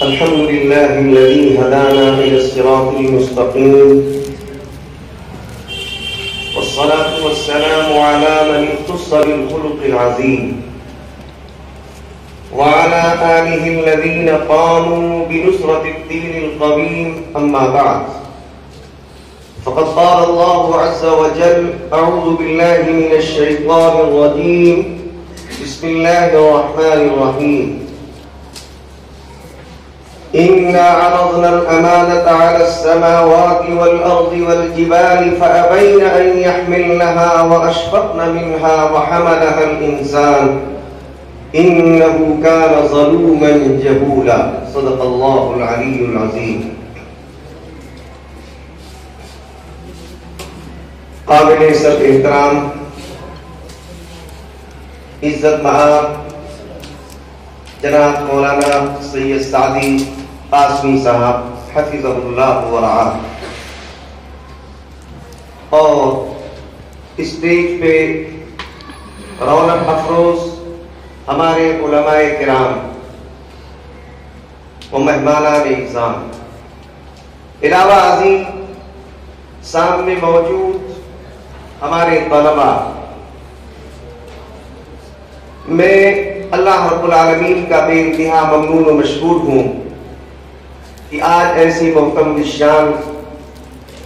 الحمد لله الذي هدانا إلى الصراط المستقيم، والصلاة والسلام على من اختص بالخلق العظيم وعلى آله الذين قاموا بنصرة الدين القويم. أما بعد، فقد قال الله عز وجل: أعوذ بالله من الشيطان الرجيم، بسم الله الرحمن الرحيم. إنا عرضنا الأمانة على السماوات والأرض والجبال فأبين أن يحملنها وأشفقن منها وحملها الإنسان إنه كان ظلوما جهولا. صدق الله العلي العظيم. قابل عزت احترام عزت مآب جناب مولانا سید سعدی قاسمی صاحب حفظہ اللہ ورعاہ، اور اسٹیج پہ رونق افروز ہمارے علماء کرام و مہمانان اعظام، علاوہ ازیں سامنے موجود ہمارے طلباء، میں اللہ رب العالمین کا بے انتہا ممنون و مشکور ہوں کہ آج ایسی محترم الشان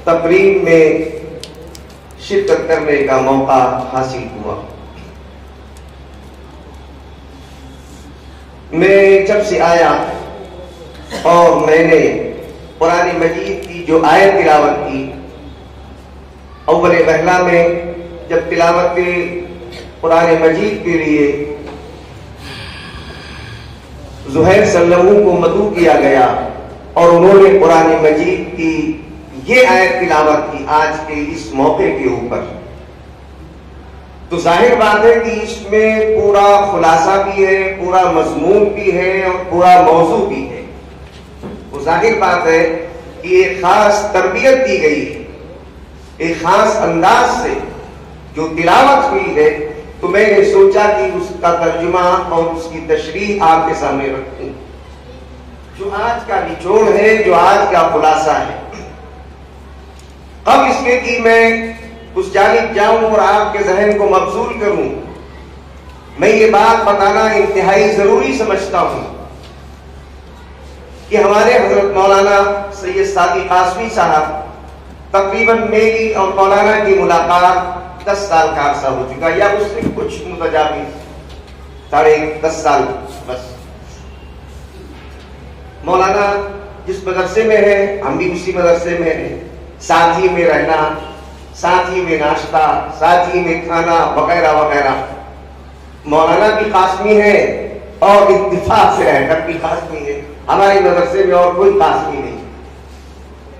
تقریب میں شرکت کرنے کا موقع حاصل ہوا. میں جب سے آیا اور میں نے قرآن مجید کی جو آیت تلاوت کی، اول پہلا میں جب تلاوت قرآن مجید کے لیے زہیر صلی اللہ علیہ وسلم کو مدعو کیا گیا اور انہوں نے قرآن مجید کی یہ آیت تلاوت کی آج کے اس موقع کے اوپر، تو ظاہر بات ہے کہ اس میں پورا خلاصہ بھی ہے، پورا مضمون بھی ہے اور پورا موضوع بھی ہے. وہ ظاہر بات ہے کہ ایک خاص تربیت دی گئی ہے، ایک خاص انداز سے جو تلاوت ہوئی ہے، تو میں نے سوچا کہ اس کا ترجمہ اور اس کی تشریح آپ کے سامنے رکھوں. جو آج کا نچوڑ ہے، جو آج کا خلاصہ ہے، اب اس کے کہ میں اس جانب جاؤں اور آپ کے ذہن کو مبذول کروں، میں یہ بات بتانا انتہائی ضروری سمجھتا ہوں کہ ہمارے حضرت مولانا سید سعدی قاسمی صاحب، تقریباً میری اور مولانا کی ملاقات 10 سال کا عرصہ ہو چکا، یا اس سے کچھ متجاوز 10.5 سال بس. مولانا جس مدرسے میں ہے ہم بھی اسی مدرسے میں ہیں، ساتھ ہی میں رہنا، ساتھ ہی میں ناشتہ، ساتھ ہی میں کھانا وغیرہ وغیرہ. مولانا بھی قاسمی ہے اور اتفاق سے رہ کر بھی قاسمی ہے، ہمارے مدرسے میں اور کوئی قاسمی نہیں.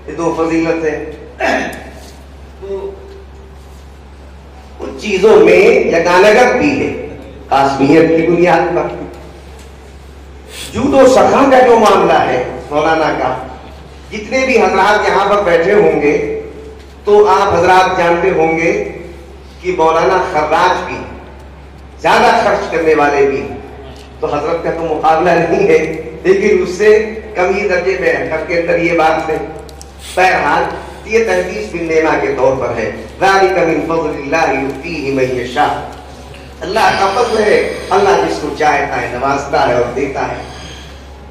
یہ دو فضیلت ہے. تو کچھ چیزوں میں یگانگت بھی ہے قاسمیت کی بنیاد پر. جود و سخا کا جو معاملہ ہے مولانا کا، جتنے بھی حضرات یہاں پر بیٹھے ہوں گے تو آپ حضرات جانتے ہوں گے کہ مولانا خراج بھی، زیادہ خرچ کرنے والے بھی، تو حضرت کا تو مقابلہ نہیں ہے، لیکن اس سے کم ہی درجے میں کر کے اندر یہ بات ہے. بہرحال یہ تحدیث بالنعمہ کے طور پر ہے. ذالک من فضل اللہ یؤتیہ من یشاء. اللہ کا فضل ہے، اللہ جس کو چاہتا ہے نوازتا ہے اور دیتا ہے.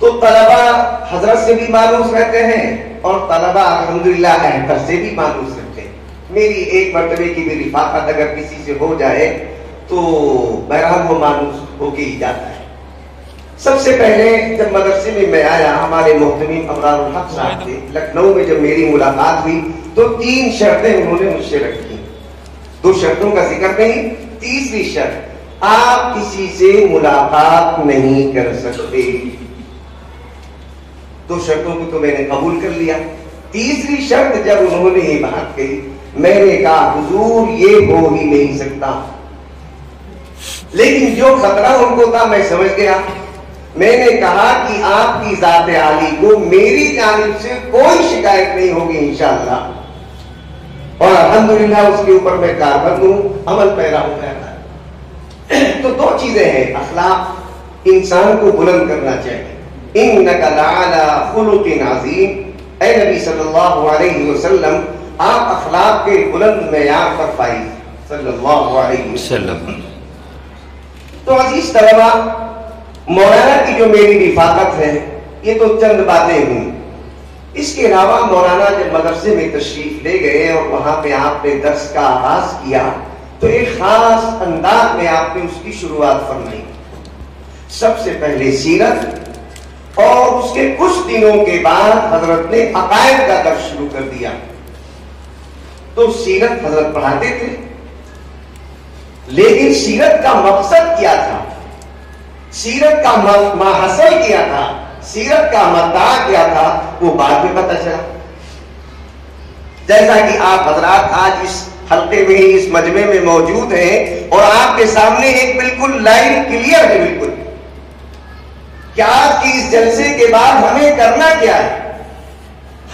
تو طلباء حضرت سے بھی مانوس رہتے ہیں اور طلباء الحمدللہ اہتر سے بھی مانوس رہتے ہیں. میری ایک مرتبے کی بھی رفاقت اگر کسی سے ہو جائے تو بہرحال وہ مانوس ہو کے ہی جاتا ہے. سب سے پہلے جب مدرسے میں میں آیا، ہمارے محتمم ابرار الحق صاحب تھے، لکھنؤ میں جب میری ملاقات ہوئی تو 3 شرطیں انہوں نے مجھ سے رکھی. 2 شرطوں کا ذکر نہیں، تیسری شرط، آپ کسی سے ملاقات نہیں کر سکتے. 2 شرطوں کو تو میں نے قبول کر لیا. تیسری شرط جب انہوں نے یہ بات کہی، میں نے کہا حضور یہ ہو ہی نہیں سکتا. لیکن جو خطرہ ان کو تھا میں سمجھ گیا. میں نے کہا کہ آپ کی ذات عالی کو میری جانب سے کوئی شکایت نہیں ہوگی انشاءاللہ، اور الحمدللہ اس کے اوپر میں کاربند ہوں، عمل پیرا ہوں. تو 2 چیزیں ہیں. اخلاق انسان کو بلند کرنا چاہیے، انک لعلی خلق عظیم، اے نبی صلی اللہ علیہ وسلم آپ اخلاق کے بلند معیار پر فائز صلی اللہ علیہ وسلم۔ تو عزیز طلبہ، مولانا کی جو میری رفاقت ہے یہ تو چند باتیں ہوئی، اس کے علاوہ مولانا جب مدرسے میں تشریف لے گئے اور وہاں پہ آپ نے درس کا آغاز کیا تو ایک خاص انداز میں آپ نے اس کی شروعات فرمائی۔ سب سے پہلے سیرت، اور اس کے کچھ دنوں کے بعد حضرت نے عقائد کا درس شروع کر دیا۔ تو سیرت حضرت پڑھاتے تھے، لیکن سیرت کا مقصد کیا تھا، سیرت کا ماحصل کیا تھا، سیرت کا مدعا کیا تھا، وہ بعد میں پتہ چلا۔ جیسا کہ آپ حضرات آج اس حلقے میں اس مجمع میں موجود ہیں اور آپ کے سامنے ایک بالکل لائن کلیئر ہے، بالکل کہ آج کی اس جلسے کے بعد ہمیں کرنا کیا ہے،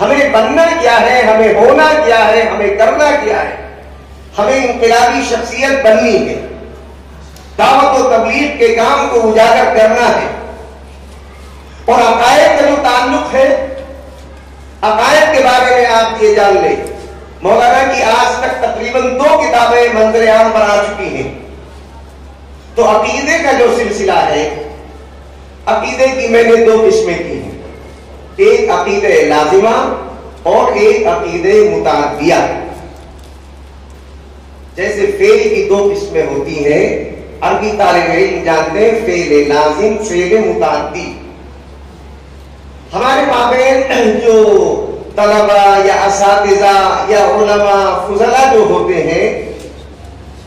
ہمیں بننا کیا ہے، ہمیں ہونا کیا ہے، ہمیں کرنا کیا ہے۔ ہمیں انقلابی شخصیت بننی ہے، دعوت و تبلیغ کے کام کو اجاگر کرنا ہے۔ اور عقائد کا جو تعلق ہے، عقائد کے بارے میں آپ یہ جان لیں، مولانا کی آج تک تقریباً 2 کتابیں منظر عام پر آ چکی ہیں۔ تو عقیدے کا جو سلسلہ ہے، عقیدے کی میں نے 2 قسمیں کی ہیں، ایک عقیدہ لازمہ اور ایک عقیدہ متعدیہ۔ جیسے فعل کی 2 قسمیں ہوتی ہیں، عربی طالب علم جانتے ہیں فعل لازم، فعل متعدی۔ ہمارے مابین جو طلبہ یا اساتذہ یا علماء فضلاء جو ہوتے ہیں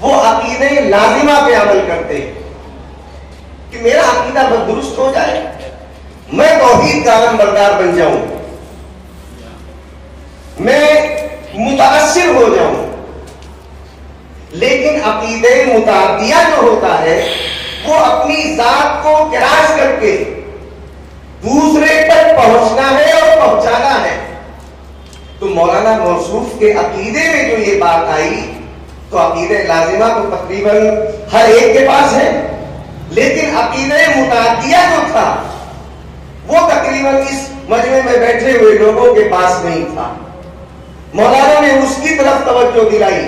وہ عقیدہ لازمہ پہ عمل کرتے ہیں کہ میرا عقیدہ بس درست ہو جائے، میں توحید کا علم بردار بن جاؤں، میں متاثر ہو جاؤں۔ لیکن عقیدہ متعدیہ جو ہوتا ہے وہ اپنی ذات کو کراس کر کے دوسرے تک پہنچنا ہے اور پہنچانا ہے۔ تو مولانا موصوف کے عقیدے میں جو یہ بات آئی تو عقیدہ لازمہ تو تقریباً ہر ایک کے پاس ہے، لیکن عقیدہ متعدیہ جو تھا وہ تقریباً اس مجمع میں بیٹھے ہوئے لوگوں کے پاس نہیں تھا۔ مولانا نے اس کی طرف توجہ دلائی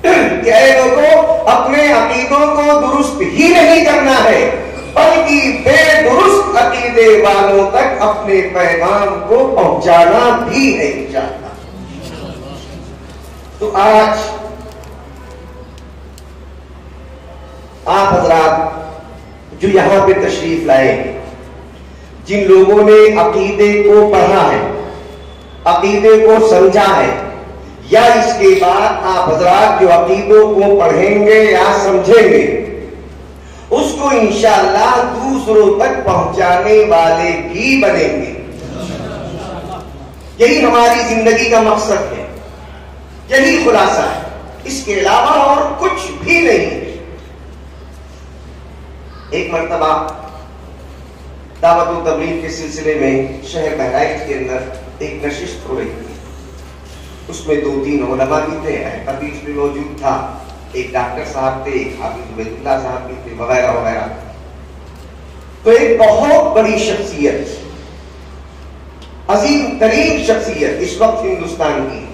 کہ اے لوگوں، اپنے عقیدوں کو درست ہی نہیں کرنا ہے بلکہ بے درست عقیدے والوں تک اپنے پیغام کو پہنچانا بھی ہے انشاءاللہ۔ تو آج آپ حضرات جو یہاں پہ تشریف لائے ہیں، جن لوگوں نے عقیدے کو پڑھا ہے، عقیدے کو سمجھا ہے، یا اس کے بعد آپ حضرات جو عقیدوں کو پڑھیں گے یا سمجھیں گے، اس کو انشاءاللہ دوسروں تک پہنچانے والے بھی بنیں گے۔ یہی ہماری زندگی کا مقصد ہے، یہی خلاصہ ہے، اس کے علاوہ اور کچھ بھی نہیں ہے۔ ایک مرتبہ دعوت و تبلیغ کے سلسلے میں شہر بہرائچ کے اندر ایک نشست ہو رہی تھی، اس میں 2-3 علماء بھی تھے، حدیث بھی موجود تھا، ایک ڈاکٹر صاحب تھے، ایک حافظ عبید اللہ صاحب بھی تھے، وغیرہ وغیرہ۔ تو ایک بہت بڑی شخصیت، عظیم ترین شخصیت اس وقت ہندوستان کی،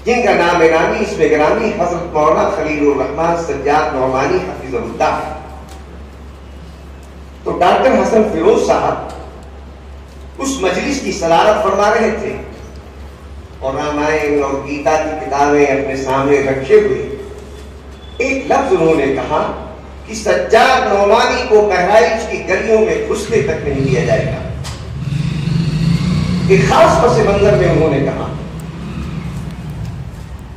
جن کا نام نامی اس میں گرامی حضرت مولانا خلیل الرحمن سجاد نعمانی حفظہ اللہ ہے۔ تو ڈاکٹر حسن فیروز صاحب اس مجلس کی صدارت فرما رہے تھے اور رامائن اور گیتا کی کتابیں اپنے سامنے رکھے ہوئے ایک لفظ انہوں نے کہا کہ سجاد نعمانی کو بہرائچ کی گلیوں میں گھسنے تک نہیں دیا جائے گا۔ ایک خاص پس منظر میں انہوں نے کہا،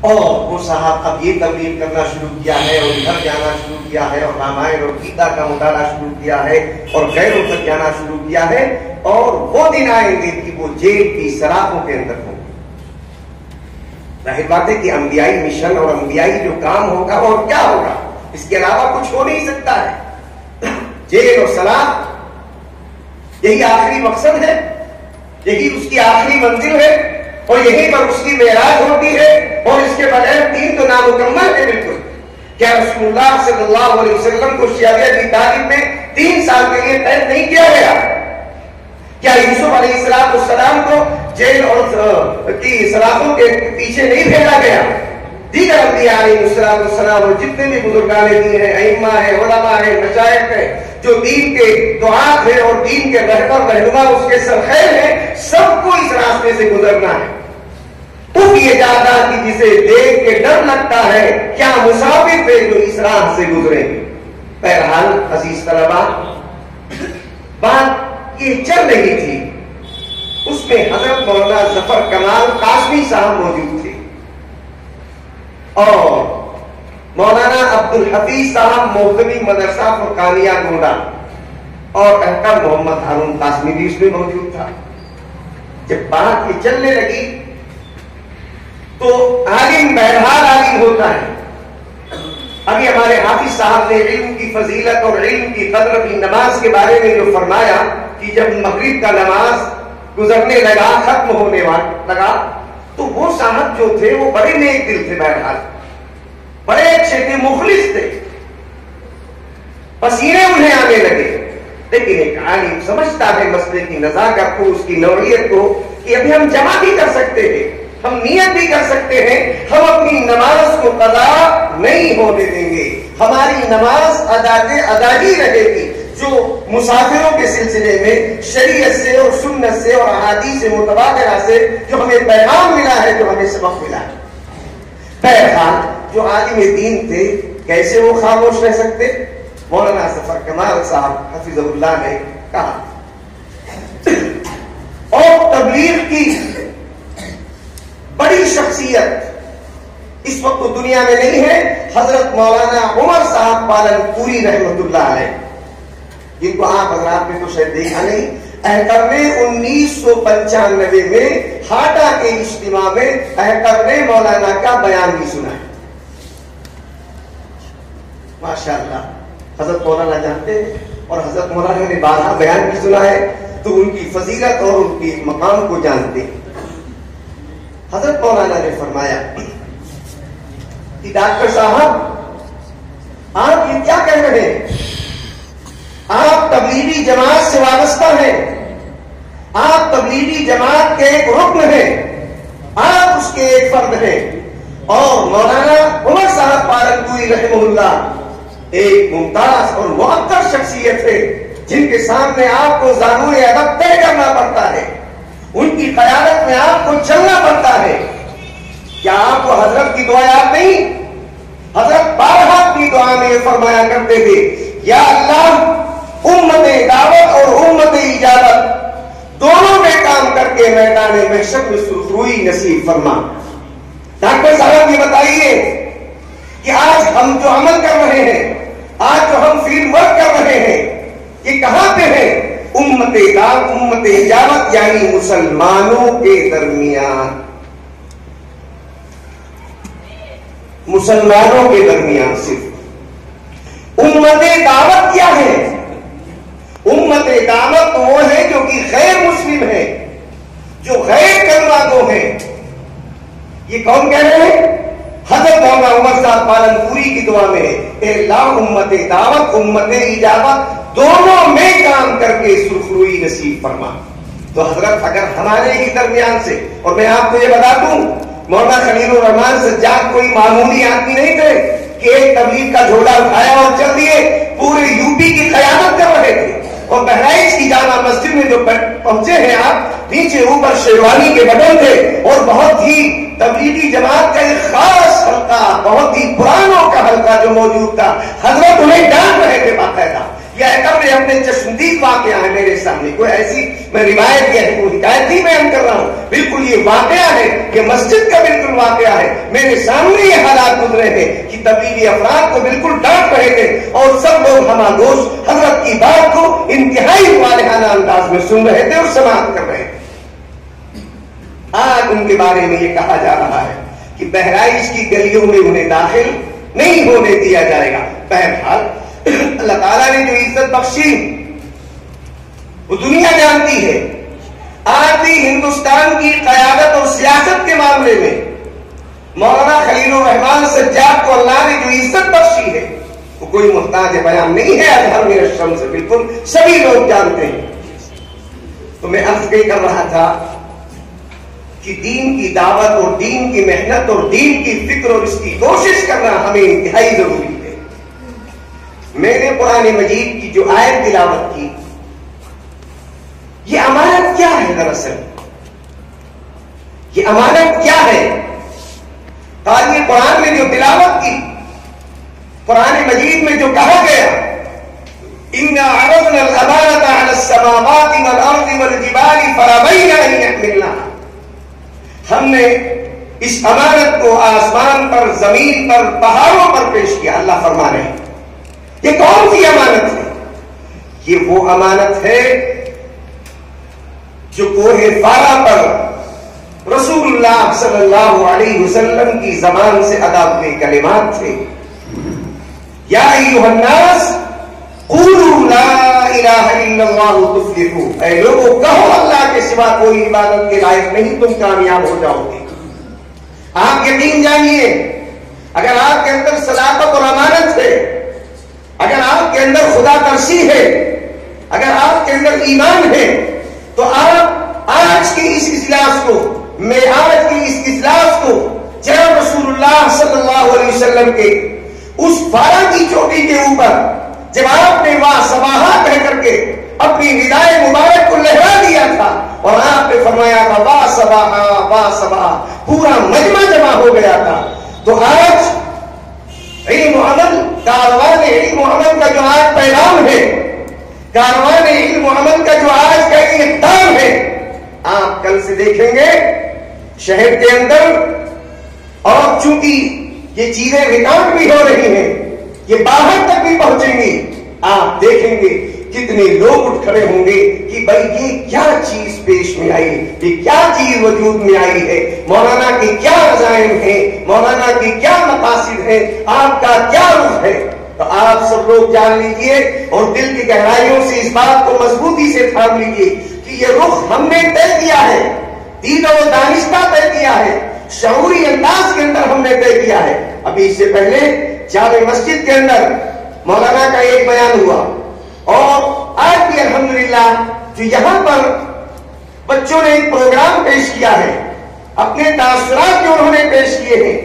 اور وہ صاحب اب یہ تبلیغ کرنا شروع کیا ہے اور گھر جانا شروع کیا ہے اور رامائن اور گیتا کا مطالعہ شروع کیا ہے اور غیروں تک جانا شروع کیا ہے، اور وہ دن آئیں گے کہ وہ جیل کی سراخوں کے اندر ہوں گے۔ ظاہر بات ہے کہ انبیائی مشن اور انبیائی جو کام ہوگا اور کیا ہوگا، اس کے علاوہ کچھ ہو نہیں سکتا ہے۔ جیل اور سلاخ یہی آخری مقصد ہے، یہی اس کی آخری منزل ہے، اور یہیں پر اس کی معراج ہوتی ہے، اور اس کے بغیر دین تو نامکمل ہے بالکل۔ کیا رسول اللہ صلی اللہ علیہ وسلم کو شیعہ کی تعلیم میں 3 سال کے لیے قید نہیں کیا گیا؟ کیا یوسف علیہ السلام کو جیل اور کی سلاخوں کے پیچھے نہیں بھیجا گیا؟ دیگر انبیاء علیہ السلام اور جتنے بھی بزرگان دین ہیں، ائمہ ہیں، علماء ہیں، مشائخ ہیں، جو دین کے دعات ہیں اور دین کے رہبر رہنما اس کے سرخیر ہیں، سب کو اس راستے سے گزرنا ہے۔ تو یہ جاتا کہ جسے دیکھ کے ڈر لگتا ہے، کیا مسافر تھے جو اس راہ سے گزرے؟ بہرحال عزیز طلباء، بات یہ چل رہی تھی، اس میں حضرت مولانا ظفر کمال قاسمی صاحب موجود تھے اور مولانا عبدالحفیظ صاحب محتوی مدرسہ فرقانیہ گونڈا اور احکام محمد ہارون قاسمی بھی اس میں موجود تھا۔ جب بات یہ چلنے لگی تو عالم بہرحال عالم ہوتا ہے۔ ابھی ہمارے حافظ صاحب نے علم کی فضیلت اور علم کی قدر کی نماز کے بارے میں جو فرمایا کہ جب مغرب کا نماز گزرنے لگا، ختم ہونے لگا، تو وہ صاحب جو تھے وہ بڑے نیک دل تھے، بہرحال بڑے اچھے تھے، مخلص تھے، پسینے انہیں آنے لگے، لیکن ایک عالم سمجھتا ہے مسئلے کی نزاکت کو، اس کی نوعیت کو، کہ ابھی ہم جمع بھی کر سکتے ہیں، ہم نیت بھی کر سکتے ہیں، ہم اپنی نماز کو قضا نہیں ہونے دیں گے، ہماری نماز ادا ہی رہے گی۔ جو مسافروں کے سلسلے میں شریعت سے اور سنت سے اور احادیث متبادرہ سے جو ہمیں پیغام ملا ہے، جو ہمیں سبق ملا ہے۔ بہرحال جو عالم دین تھے، کیسے وہ خاموش رہ سکتے؟ مولانا ظفر کمال صاحب حفظہ اللہ نے کہا، اور تبلیغ کی بڑی شخصیت اس وقت تو دنیا میں نہیں ہے، حضرت مولانا عمر صاحب پالنپوری رحمت اللہ علیہ، جن کو آپ حضرات نے تو شاید دیکھا نہیں، احکر نے 1995 میں ہاٹا کے اجتماع میں احکر نے مولانا کا بیان بھی سنا ہے۔ ماشاءاللہ حضرت مولانا جانتے ہیں، اور حضرت مولانا نے 12 بیان بھی سنا ہے، تو ان کی فضیلت اور ان کی مقام کو جانتے ہیں۔ حضرت مولانا نے فرمایا کہ ڈاکٹر صاحب آپ یہ کیا کہہ رہے ہیں؟ آپ تبلیغی جماعت سے وابستہ ہیں، آپ تبلیغی جماعت کے ایک رکن ہیں، آپ اس کے ایک فرد ہیں، اور مولانا عمر صاحب پالنپوری رحمہ اللہ ایک ممتاز اور معطر شخصیت ہے، جن کے سامنے آپ کو زانوئے ادب طے کرنا پڑتا ہے، ان کی قیادت میں آپ کو چلنا پڑتا ہے۔ کیا آپ کو حضرت کی دعا یاد نہیں؟ حضرت بارہا اپنی دعا میں یہ فرمایا کرتے تھے، یا اللہ امت دعوت اور امت اجابت دونوں میں کام کر کے میدان محشر میں سرخروئی نصیب فرما۔ ڈاکٹر صاحب یہ بتائیے کہ آج ہم جو عمل کر رہے ہیں، آج جو ہم فیلڈ ورک کر رہے ہیں، یہ کہاں پہ ہے؟ امت دعوت، امت اجابت، یعنی مسلمانوں کے درمیان، مسلمانوں کے درمیان صرف۔ امت دعوت کیا ہے؟ امت دعوت وہ ہے جو کہ غیر مسلم ہے، جو غیر کلمہ گو ہے۔ یہ کون کہہ رہے ہیں؟ حضرت مولانا عمر صاحب پالنپوری کی دعا میں اے اللہ امت دعوت امت اجابت دونوں میں کام کر کے سرخروئی نصیب فرما۔ تو حضرت اگر ہمارے ہی درمیان سے، اور میں آپ کو یہ بتا دوں، مولانا خلیل الرحمان سجاد کوئی معمولی آدمی نہیں تھے کہ ایک تبلیغ کا جھولا اٹھایا اور چل دیے، پورے یو پی کی قیادت کر رہے تھے۔ اور بہرائچ کی جامع مسجد میں جو پہنچے ہیں آپ، نیچے اوپر شیروانی کے بٹن تھے، اور بہت ہی تبلیغی جماعت کا ایک خاص حلقہ، بہت ہی پرانوں کا حلقہ جو موجود تھا، حضرت انہیں ڈانٹ رہے تھے باقاعدہ۔ یہ احکام میں اپنے چشمدید واقعہ ہے میرے سامنے، کوئی ایسی میں روایت یا کوئی حکایت نہیں بیان کر رہا ہوں، بالکل یہ واقعہ ہے، یہ مسجد کا بالکل واقعہ ہے، میرے سامنے یہ حالات گزرے تھے کہ تبلیغی افراد کو بالکل ڈانٹ رہے تھے، اور سب لوگ خاموش حضرت کی بات کو انتہائی والہانہ انداز میں سن رہے تھے اور سماعت کر رہے تھے۔ آج ان کے بارے میں یہ کہا جا رہا ہے کہ بہرائچ کی گلیوں میں انہیں داخل نہیں ہونے دیا جائے گا۔ بہرحال اللہ تعالیٰ نے جو عزت بخشی وہ دنیا جانتی ہے۔ آج بھی ہندوستان کی قیادت اور سیاست کے معاملے میں مولانا خلیل الرحمان سجاد کو اللہ نے جو عزت بخشی ہے، وہ کوئی محتاج بیان نہیں ہے اظہر من الشمس، بالکل سبھی لوگ جانتے ہیں۔ تو میں عرض یہ کر رہا تھا کہ دین کی دعوت اور دین کی محنت اور دین کی فکر اور اس کی کوشش کرنا ہمیں انتہائی ضروری ہے۔ میں نے قرآن مجید کی جو آیت تلاوت کی، یہ امانت کیا ہے؟ دراصل یہ امانت کیا ہے؟ قاری قرآن میں جو تلاوت کی، قرآن مجید میں جو کہا گیا اِنَّا عَرَضْنَا الْأَمَانَةَ عَلَى السَّمَاوَاتِ وَالْأَرْضِ وَالْجِبَالِ فَأَبَيْنَ أَن يَحْمِلْنَهَا، ہم نے اس امانت کو آسمان پر، زمین پر، پہاڑوں پر پیش کیا۔ اللہ فرما رہے ہیں یہ کون سی امانت ہے؟ یہ وہ امانت ہے جو کوہ فارا پر رسول اللہ صلی اللہ علیہ وسلم کی زبان سے ادا ہوئے کلمات تھے۔ یا ایھا الناس قولوا لا الہ الا اللہ تفلحوا، اے لوگوں کہو اللہ کے سوا کوئی عبادت کے لائق نہیں، تم کامیاب ہو جاؤ گے۔ آپ یقین جانیے، اگر آپ کے اندر صداقت اور امانت ہے، اگر آپ کے اندر خدا ترسی ہے، اگر آپ کے اندر ایمان ہے، تو آپ آج کی اس اجلاس کو، میں آج کی اس اجلاس کو جناب رسول اللہ صلی اللہ علیہ وسلم کے اس فارا کی چوٹی کے اوپر جب آپ نے واہ سباہا کہہ کر کے اپنی ندائے مبارک کو لہرا دیا تھا اور آپ نے فرمایا تھا واہ سباہا واہ سباہا، پورا مجمع جمع ہو گیا تھا۔ تو آج علم و عمل، کاروان علم و عمل کا جو آج پیغام ہے، کاروان علم و عمل کا جو آج کا اقدام ہے، آپ کل سے دیکھیں گے شہر کے اندر، اور چونکہ یہ چیزیں ریکارڈ بھی ہو رہی ہیں، یہ باہر تک بھی پہنچیں گی، آپ دیکھیں گے کتنے لوگ اٹھ کھڑے ہوں گے کہ بھائی یہ کیا چیز پیش میں آئی، یہ کیا چیز وجود میں آئی ہے، مولانا کی کیا عزائم ہیں، مولانا کی کیا مقاصد ہیں، آپ کا کیا رخ ہے۔ تو آپ سب لوگ جان لیجئے اور دل کی گہرائیوں سے اس بات کو مضبوطی سے تھام لیجئے کہ یہ رخ ہم نے طے کیا ہے، دین و دانش کا طے کیا ہے، شعوری انداز کے اندر ہم نے طے کیا ہے۔ ابھی اس سے پہلے جامع مسجد کے اندر مولانا کا ایک بیان ہوا، اور آج بھی الحمدللہ جو یہاں پر بچوں نے ایک پروگرام پیش کیا ہے، اپنے تاثرات جو انہوں نے پیش کیے ہیں،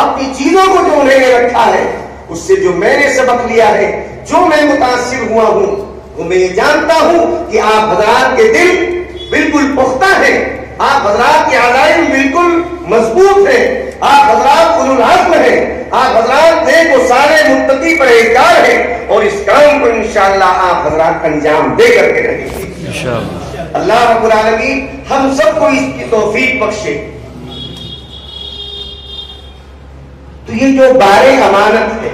اپنی چیزوں کو جو انہوں نے رکھا ہے، اس سے جو میں نے سبق لیا ہے، جو میں متاثر ہوا ہوں، وہ میں یہ جانتا ہوں کہ آپ حضرات کے دل بالکل پختہ ہیں، آپ حضرات کے عزائم بالکل مضبوط ہیں، آپ حضرات اولو العزم ہیں، آپ حضرات نیک و صالح متقی پرہیزگار ہیں، اور اس کام کو انشاءاللہ آپ حضرات انجام دے کر کے رہیں گے انشاءاللہ۔ اللہ رب العالمین ہم سب کو اس کی توفیق بخشے۔ تو یہ جو بار امانت ہے،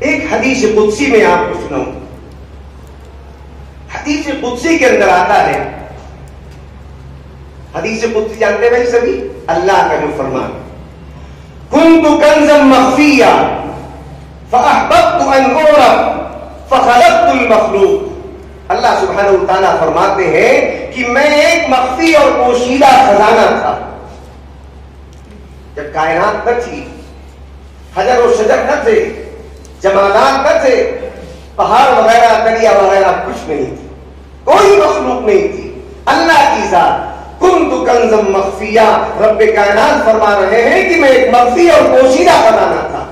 ایک حدیث قدسی میں آپ کو سناؤں۔ حدیث قدسی کے اندر آتا ہے، حدیث قدسی جانتے بھائی سبھی، اللہ کا جو فرمان، کنت کنزا مخفیا فاحببت ان اعرف فخلقت المخلوق۔ اللہ سبحانہ وتعالیٰ فرماتے ہیں کہ میں ایک مخفی اور پوشیدہ خزانہ تھا، جب کائنات نہ تھی، حجر و شجر نہ تھے، جمادات نہ تھے، پہاڑ وغیرہ دریا وغیرہ کچھ نہیں تھی، کوئی مخلوق نہیں تھی، اللہ کی ذات کنت کنزا مخفیا۔ رب کائنات فرما رہے ہیں کہ میں ایک مخفی اور پوشیدہ خزانہ تھا،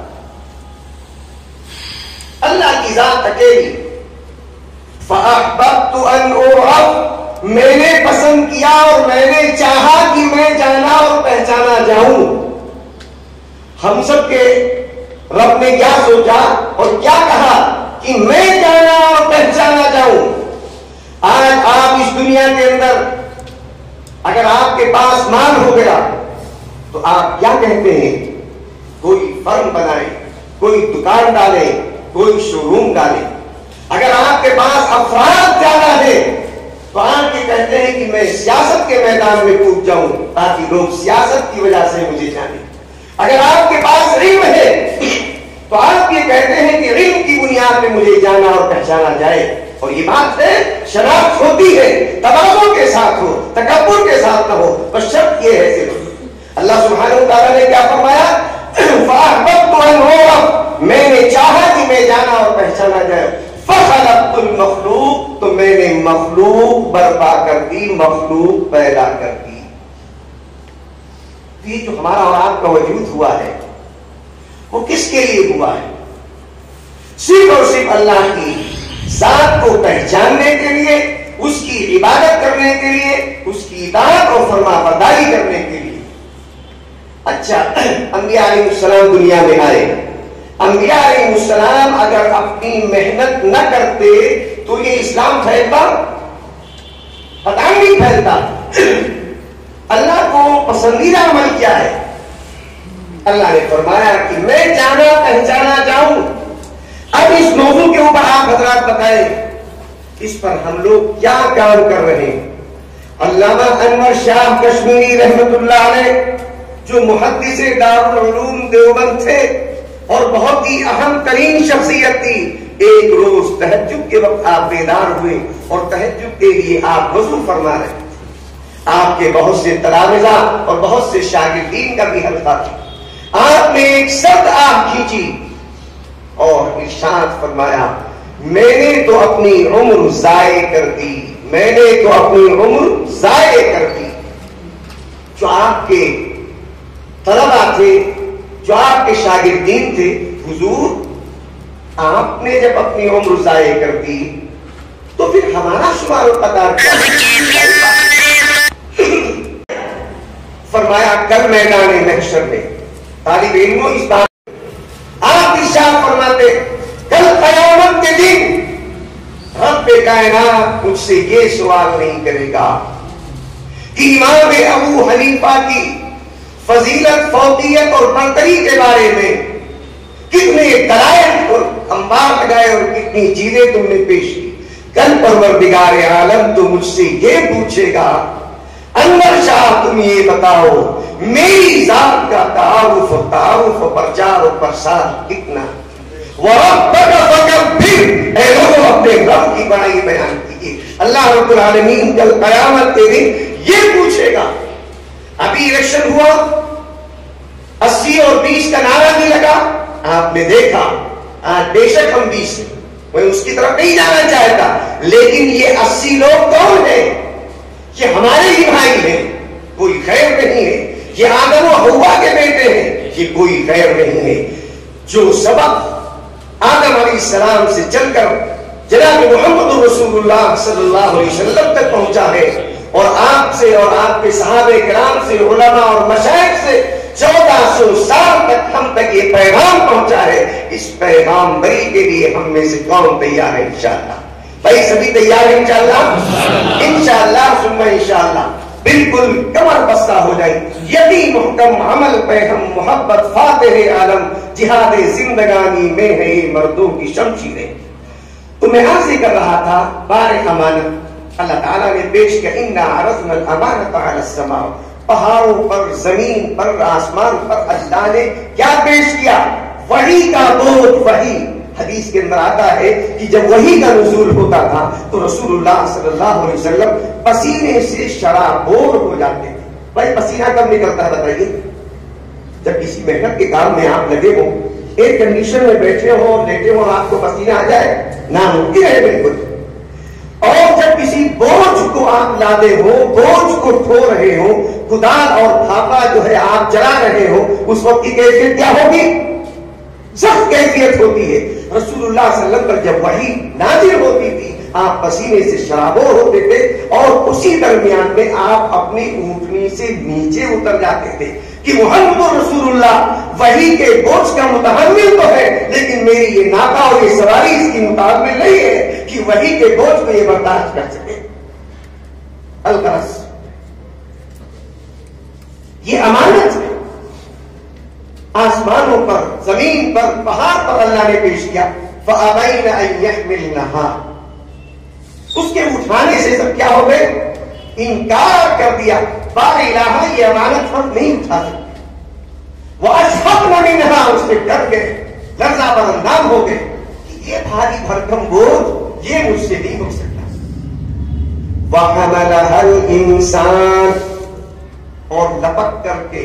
اللہ کی ذات اکیلی۔ فاحببت ان اعرف، میں نے پسند کیا اور میں نے چاہا کہ میں جانا اور پہچانا جاؤں۔ ہم سب کے رب نے کیا سوچا اور کیا کہا کہ میں جانا اور پہچانا جاؤں۔ آج آپ اس دنیا کے اندر اگر آپ کے پاس مال ہو گیا تو آپ کیا کہتے ہیں؟ کوئی فرم بنائے، کوئی دکان ڈالے، کوئی شو روم ڈالے۔ اگر آپ کے پاس افراد زیادہ ہے تو آپ یہ کہتے ہیں کہ میں سیاست کے میدان میں کود جاؤں تاکہ لوگ سیاست کی وجہ سے مجھے جانیں۔ اگر آپ کے پاس علم ہے تو آپ یہ کہتے ہیں کہ علم کی بنیاد میں مجھے جانا اور پہچانا جائے۔ اور یہ بات ہے، شناخت ہوتی ہے، تواضع کے ساتھ ہو، تکبر کے ساتھ نہ ہو، بس شرط یہ ہے صرف اللہ سبحانہ وتعالیٰ نے کیا فرمایا؟ فأحببت أن أعرف، میں نے چاہا کہ میں جانا اور پہچانا جائے. فخلقت المخلوق، تو میں نے مخلوق برپا کر دی، مخلوق پیدا کر دی. یہ جو ہمارا اور آپ کا وجود ہوا ہے وہ کس کے لیے ہوا ہے؟ صرف اور صرف اللہ کی ذات کو پہچاننے کے لیے، اس کی عبادت کرنے کے لیے، اس کی اطاعت اور فرما برداری کرنے کے لیے. اچھا، انبیاء علیہ السلام دنیا میں آئے. انبیاء علیہ السلام اگر اپنی محنت نہ کرتے تو یہ اسلام پھیلتا؟ پتہ نہیں پھیلتا. اللہ کو پسندیدہ عمل کیا ہے؟ اللہ نے فرمایا کہ میں جانا پہچانا جاؤں. اب اس موضوع کے اوپر آپ حضرات بتائیں اس پر ہم لوگ کیا کام کر رہے ہیں. علامہ انور شاہ کشمیری رحمت اللہ علیہ جو محدث دارالعلوم دیوبند تھے اور بہت ہی اہم ترین شخصیت تھی، ایک روز تہجد کے وقت آپ بیدار ہوئے اور تہجد کے لیے آپ وضو فرما رہے. آپ کے بہت سے تلامذہ اور بہت سے شاگردین کا بھی حلقہ تھا. آپ نے ایک سرد آہ کھینچی اور ارشاد فرمایا، میں نے تو اپنی عمر ضائع کر دی، میں نے تو اپنی عمر ضائع کر دی. جو آپ کے طلبہ تھے، جو آپ کے شاگردین تھے، حضور آپ نے جب اپنی عمر ضائع کر دی تو پھر ہمارا شمار و قدار کیا؟ فرمایا کل میدان محشر میں طالب علموں اس بات آپ ارشاد فرماتے کل قیامت کے دن رب کائنات مجھ سے یہ سوال نہیں کرے گا کہ امام ابو حنیفہ کی فضیلت، فوقیت اور برتری کے بارے میں کتنے دلائل اور انبار لگائے اور کتنی چیزیں تم نے پیش کی. کل پروردگار عالم تو مجھ سے یہ پوچھے گا انور شاہ تم یہ بتاؤ میری ذات کا تعارف و پرچار و پرسار کتنا. وَرَبَّكَ فَكَبِّرْ، اے لوگوں اپنے رب کی بڑائی بیان کیجیے. اللہ رب العالمین کل قیامت کے دن یہ پوچھے گا. ابھی الیکشن ہوا، 80 اور 20 کا نعرہ بھی لگا، آپ نے دیکھا. آج بے شک ہم 20 ہیں، میں اس کی طرف نہیں جانا چاہتا، لیکن یہ 80 لوگ کون ہیں؟ یہ ہمارے ہی بھائی ہیں، کوئی غیر نہیں ہے. یہ آدم و حوا کے بیٹے ہیں، یہ کوئی غیر نہیں ہے. جو سبق آدم علیہ السلام سے چل کر جناب محمد رسول اللہ صلی اللہ علیہ وسلم تک پہنچا ہے، اور آپ سے اور آپ کے صحابہ کرام سے، علماء اور مشائخ سے 1400 سال تک ہم تک یہ پیغام پہنچا ہے. اس پیغام بری کے لیے ہم میں سے کون تیار ہے؟ انشاءاللہ بھائی سبھی تیار ہیں انشاءاللہ؟ انشاءاللہ ثم انشاءاللہ بالکل کمر بستہ ہو جائے. یقین محکم عمل پہ ہم محبت فاتح عالم جہاد زندگانی میں ہے یہ مردوں کی شمشیریں. تو میں عرض کر رہا تھا بار امانت اللہ تعالیٰ نے پیش کیا. انا عرضنا الامانۃ علی السماء، پہاڑوں پر، زمین پر، آسمان پر اللہ نے کیا پیش کیا؟ وحی کا بوجھ. وحی حدیث کے اندر آتا ہے کہ جب وحی کا نزول ہوتا تھا تو رسول اللہ صلی اللہ علیہ وسلم پسینے سے شرابور ہو جاتے تھے. بھائی پسینہ کب نکلتا ہے بتائیے؟ جب کسی محنت کے کام میں آپ لگے ہو، ایئر کنڈیشن میں بیٹھے ہو، لیٹے ہو، آپ کو پسینہ آ جائے؟ ناممکن ہے بالکل. اور جب کسی بوجھ کو آپ لادے ہو، بوجھ کو ڈھو رہے ہو، کدال اور تھاپا جو ہے آپ چلا رہے ہو، اس وقت کی کیفیت کیا ہوگی؟ سخت کیفیت ہوتی ہے. رسول اللہ صلی اللہ علیہ وسلم پر جب وحی نازل ہوتی تھی آپ پسینے سے شرابور ہوتے تھے، اور اسی درمیان میں آپ اپنی اونٹنی سے نیچے اتر جاتے تھے کہ محمد رسول اللہ وحی کے بوجھ کا متحمل تو ہے، لیکن میری یہ ناکا اور یہ سواری اس کی متحمل نہیں ہے کہ وحی کے بوجھ کو یہ برداشت کر سکے. الغرض یہ امانت ہے. آسمانوں پر، زمین پر، پہاڑ پر اللہ نے پیش کیا. فَأَبَيْنَ أَن يَحْمِلْنَهَا، اس کے اٹھانے سے سب کیا ہو گئے؟ انکار کر دیا. بار الہ یہ امانت ہم نہیں اٹھا سکتے. وَأَشْفَقْنَ مِنْهَا، اس سے ڈر گئے، لرزہ پر اندام ہو گئے کہ یہ بھاری بھرکم بوجھ یہ مجھ سے نہیں ہو سکتا. وَحَمَلَهَا الْإِنسَانُ، اور لپک کر کے